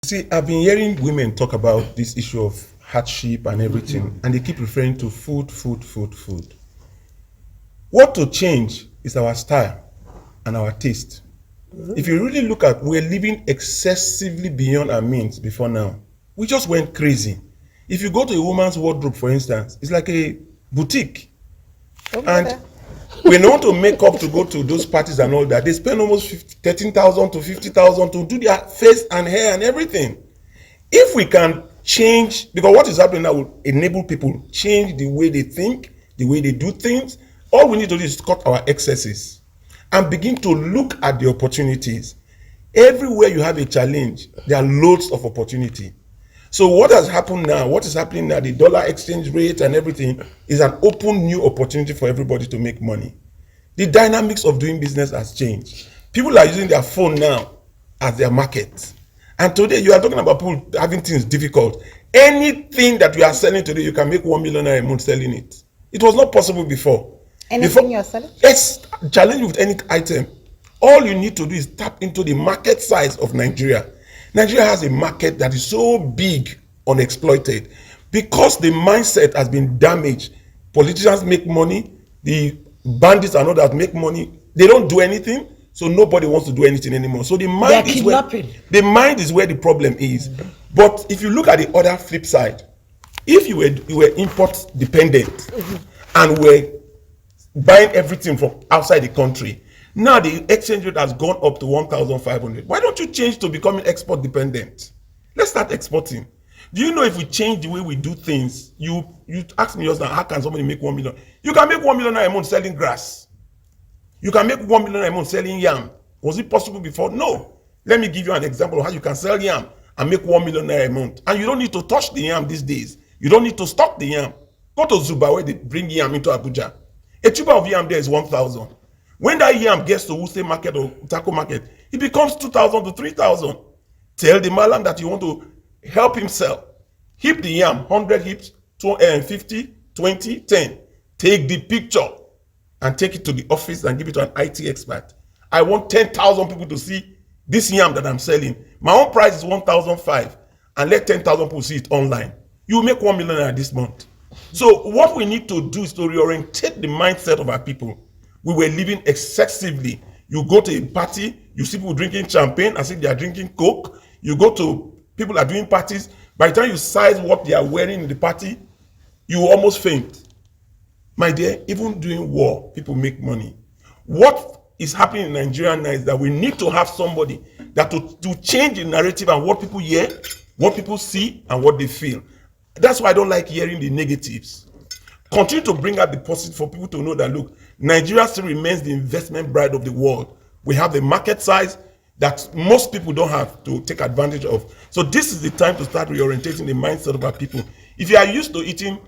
See, I've been hearing women talk about this issue of hardship and everything, and they keep referring to food, food, food, food. What to change is our style and our taste. If you really look at, we're living excessively beyond our means before now. We just went crazy. If you go to a woman's wardrobe, for instance, it's like a boutique. And when they want to make up to go to those parties and all that, they spend almost 13,000 to 50,000 to do their face and hair and everything. If we can change, because what is happening now will enable people change the way they think, the way they do things. All we need to do is cut our excesses and begin to look at the opportunities. Everywhere you have a challenge, there are loads of opportunity. So what has happened now, what is happening now, the dollar exchange rate and everything is an open new opportunity for everybody to make money. The dynamics of doing business has changed. People are using their phone now as their market. And today you are talking about people having things difficult. Anything that you are selling today, you can make 1 million a month selling it. It was not possible before. Anything you're selling? Yes, challenge with any item. All you need to do is tap into the market size of Nigeria. Nigeria has a market that is so big, unexploited, because the mindset has been damaged. Politicians make money, the bandits and others make money. They don't do anything, so nobody wants to do anything anymore. So the mind is where the problem is. But if you look at the other flip side, if you were import dependent and were buying everything from outside the country, now the exchange rate has gone up to 1,500. Why don't you change to becoming export dependent? Let's start exporting. Do you know if we change the way we do things, you ask me just now, how can somebody make 1 million? You can make 1 million a month selling grass. You can make 1 million a month selling yam. Was it possible before? No. Let me give you an example of how you can sell yam and make 1 million a month. And you don't need to touch the yam these days. You don't need to stock the yam. Go to Zuba where they bring yam into Abuja. A tuber of yam there is 1,000. When that yam gets to Wuse market or Utako market, it becomes 2,000 to 3,000. Tell the malam that you want to help him sell. Heap the yam, 100 heaps, 50, 20, 10. Take the picture and take it to the office and give it to an IT expert. I want 10,000 people to see this yam that I'm selling. My own price is 1,500 and let 10,000 people see it online. You will make 1 million this month. So what we need to do is to reorientate the mindset of our people. We were living excessively. You go to a party, you see people drinking champagne as if they are drinking Coke. You go to people are doing parties. By the time you size what they are wearing in the party, you almost faint. My dear, even during war, people make money. What is happening in Nigeria now is that we need to have somebody that to change the narrative and what people hear, what people see, and what they feel. That's why I don't like hearing the negatives. Continue to bring out the positive for people to know that, look, Nigeria still remains the investment bride of the world. We have the market size that most people don't have to take advantage of. So this is the time to start reorientating the mindset of our people. If you are used to eating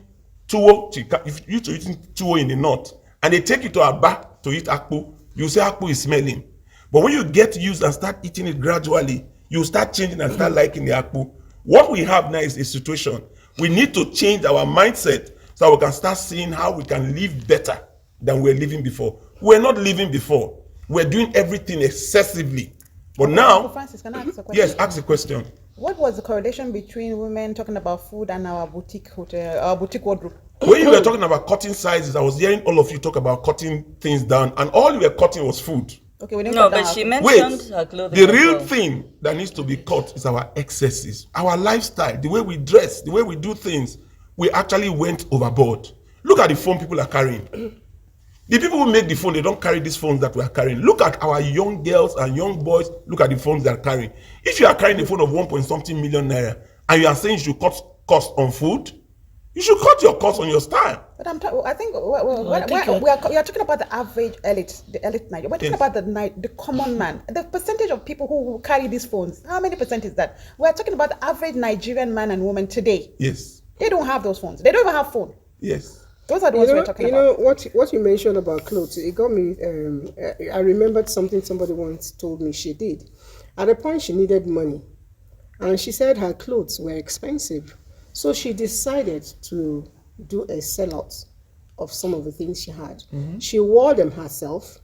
tuwo, if you're used to eating tuwo in the north, and they take you to Aba to eat akpu, you say akpu is smelling. But when you get used and start eating it gradually, you start changing and start liking the akpu. What we have now is a situation. We need to change our mindset so we can start seeing how we can live better than we were living before. We're not living before. We're doing everything excessively. But now, Francis, can I ask a question? Yes, ask a question. What was the correlation between women talking about food and our boutique hotel, our boutique wardrobe? When you were talking about cutting sizes, I was hearing all of you talk about cutting things down, and all you were cutting was food. Okay, we didn't No, cut but down she our food. mentioned her clothing. The real thing that needs to be cut is our excesses, our lifestyle, the way we dress, the way we do things. We actually went overboard. Look at the phone people are carrying. The people who make the phone, they don't carry these phones that we are carrying. Look at our young girls and young boys. Look at the phones they are carrying. If you are carrying a phone of 1 million naira and you are saying you should cut cost on food, you should cut your cost on your style. But I think we are talking about the average elite, the elite Nigerian. We're talking about the common man. The percentage of people who carry these phones, how many percent is that? We're talking about the average Nigerian man and woman today. Yes. They don't have those phones. They don't even have phone. Yes. Those are the ones we're talking about. You know what you mentioned about clothes, it got me. I remembered something somebody once told me she did. At a point, she needed money, and she said her clothes were expensive, so she decided to do a sellout of some of the things she had. Mm-hmm. She wore them herself,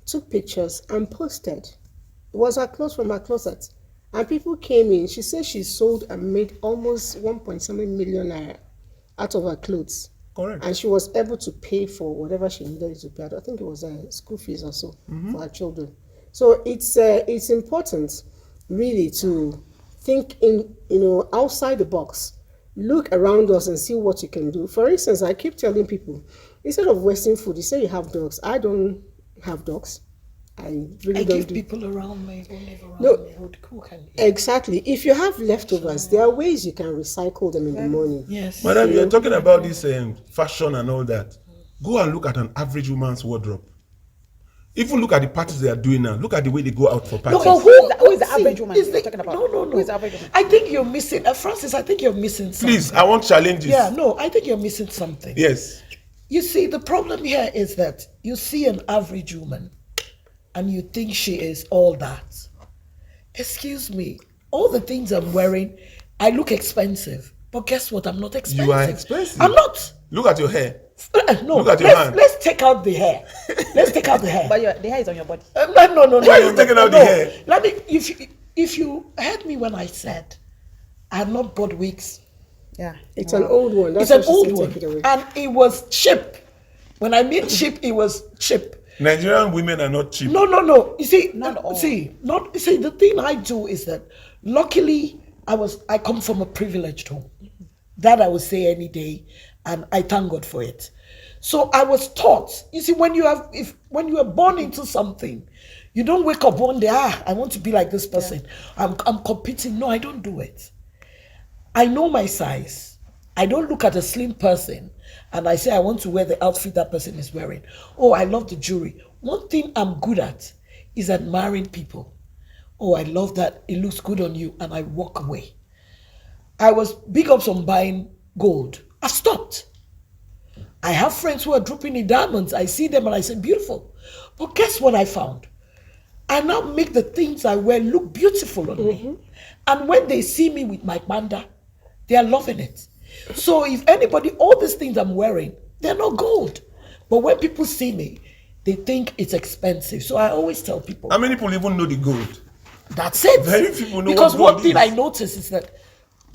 took pictures, and posted. It was her clothes from her closet, And people came in. She said she sold and made almost 1.7 million naira out of her clothes. Correct. And she was able to pay for whatever she needed to pay. I think it was school fees or so for her children. So it's important really to think in, outside the box. Look around us and see what you can do. For instance, I keep telling people, instead of wasting food, you say you have dogs. I don't have dogs. I really don't give do. people around me who live around No, me who cook and eat. Exactly. If you have leftovers, there are ways you can recycle them in the morning. Yes. Madam, you're talking about this fashion and all that. Go and look at an average woman's wardrobe. Even look at the parties they are doing now. Look at the way they go out for parties. No, but Who is the average woman is you're the- talking about? No. Who is the average woman? I think you're missing, Francis, I think you're missing something. Please, I want challenges. Yeah, no, I think you're missing something. Yes. You see, the problem here is that you see an average woman and you think she is all that. Excuse me, all the things I'm wearing, I look expensive. But guess what? I'm not expensive. You are expensive. I'm not. Look at your hair. No, Look at your hand. let's take out the hair. Let's take out the hair. But the hair is on your body. No. Why are you taking out the hair? Let me. If you heard me when I said I had not bought wigs, Yeah. It's an old one. That's it's an why she old said one, take it away. and it was cheap. When I mean cheap, it was cheap. Nigerian women are not cheap. No. You see, Not all. The thing I do is that, luckily, I come from a privileged home. That I would say any day, and I thank God for it. So I was taught. You see, when you are born into something, you don't wake up one day. I want to be like this person. Yeah. I'm competing. No, I don't do it. I know my size. I don't look at a slim person and I say I want to wear the outfit that person is wearing. Oh, I love the jewelry. One thing I'm good at is admiring people. Oh, I love that. It looks good on you, and I walk away. I was big ups on buying gold. I stopped. I have friends who are dropping in diamonds. I see them and I say, beautiful. But guess what I found? I now make the things I wear look beautiful on me. And when they see me with my banda, they are loving it. So if anybody, all these things I'm wearing, they're not gold. But when people see me, they think it's expensive. So I always tell people. How many people even know the gold? That's it. Very few people know because what gold one thing is. I notice is that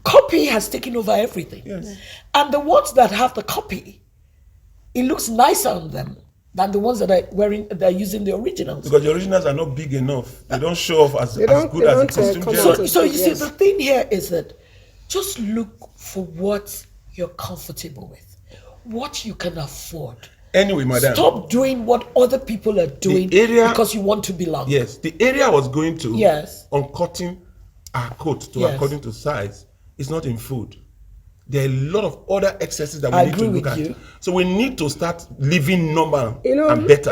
copy has taken over everything. Yes. And the ones that have the copy, it looks nicer on them than the ones that are using the originals. Because the originals are not big enough. They don't show off as good as the costume come general. out So you see, Yes. the thing here is that just look for what you're comfortable with, what you can afford. Anyway, madam. Stop doing what other people are doing area- because you want to belong. Yes, the area I was going to Yes. on cutting our coat to Yes. according to size is not in food. There are a lot of other excesses that we I need to agree look with at. you. So we need to start living normal You know, and better.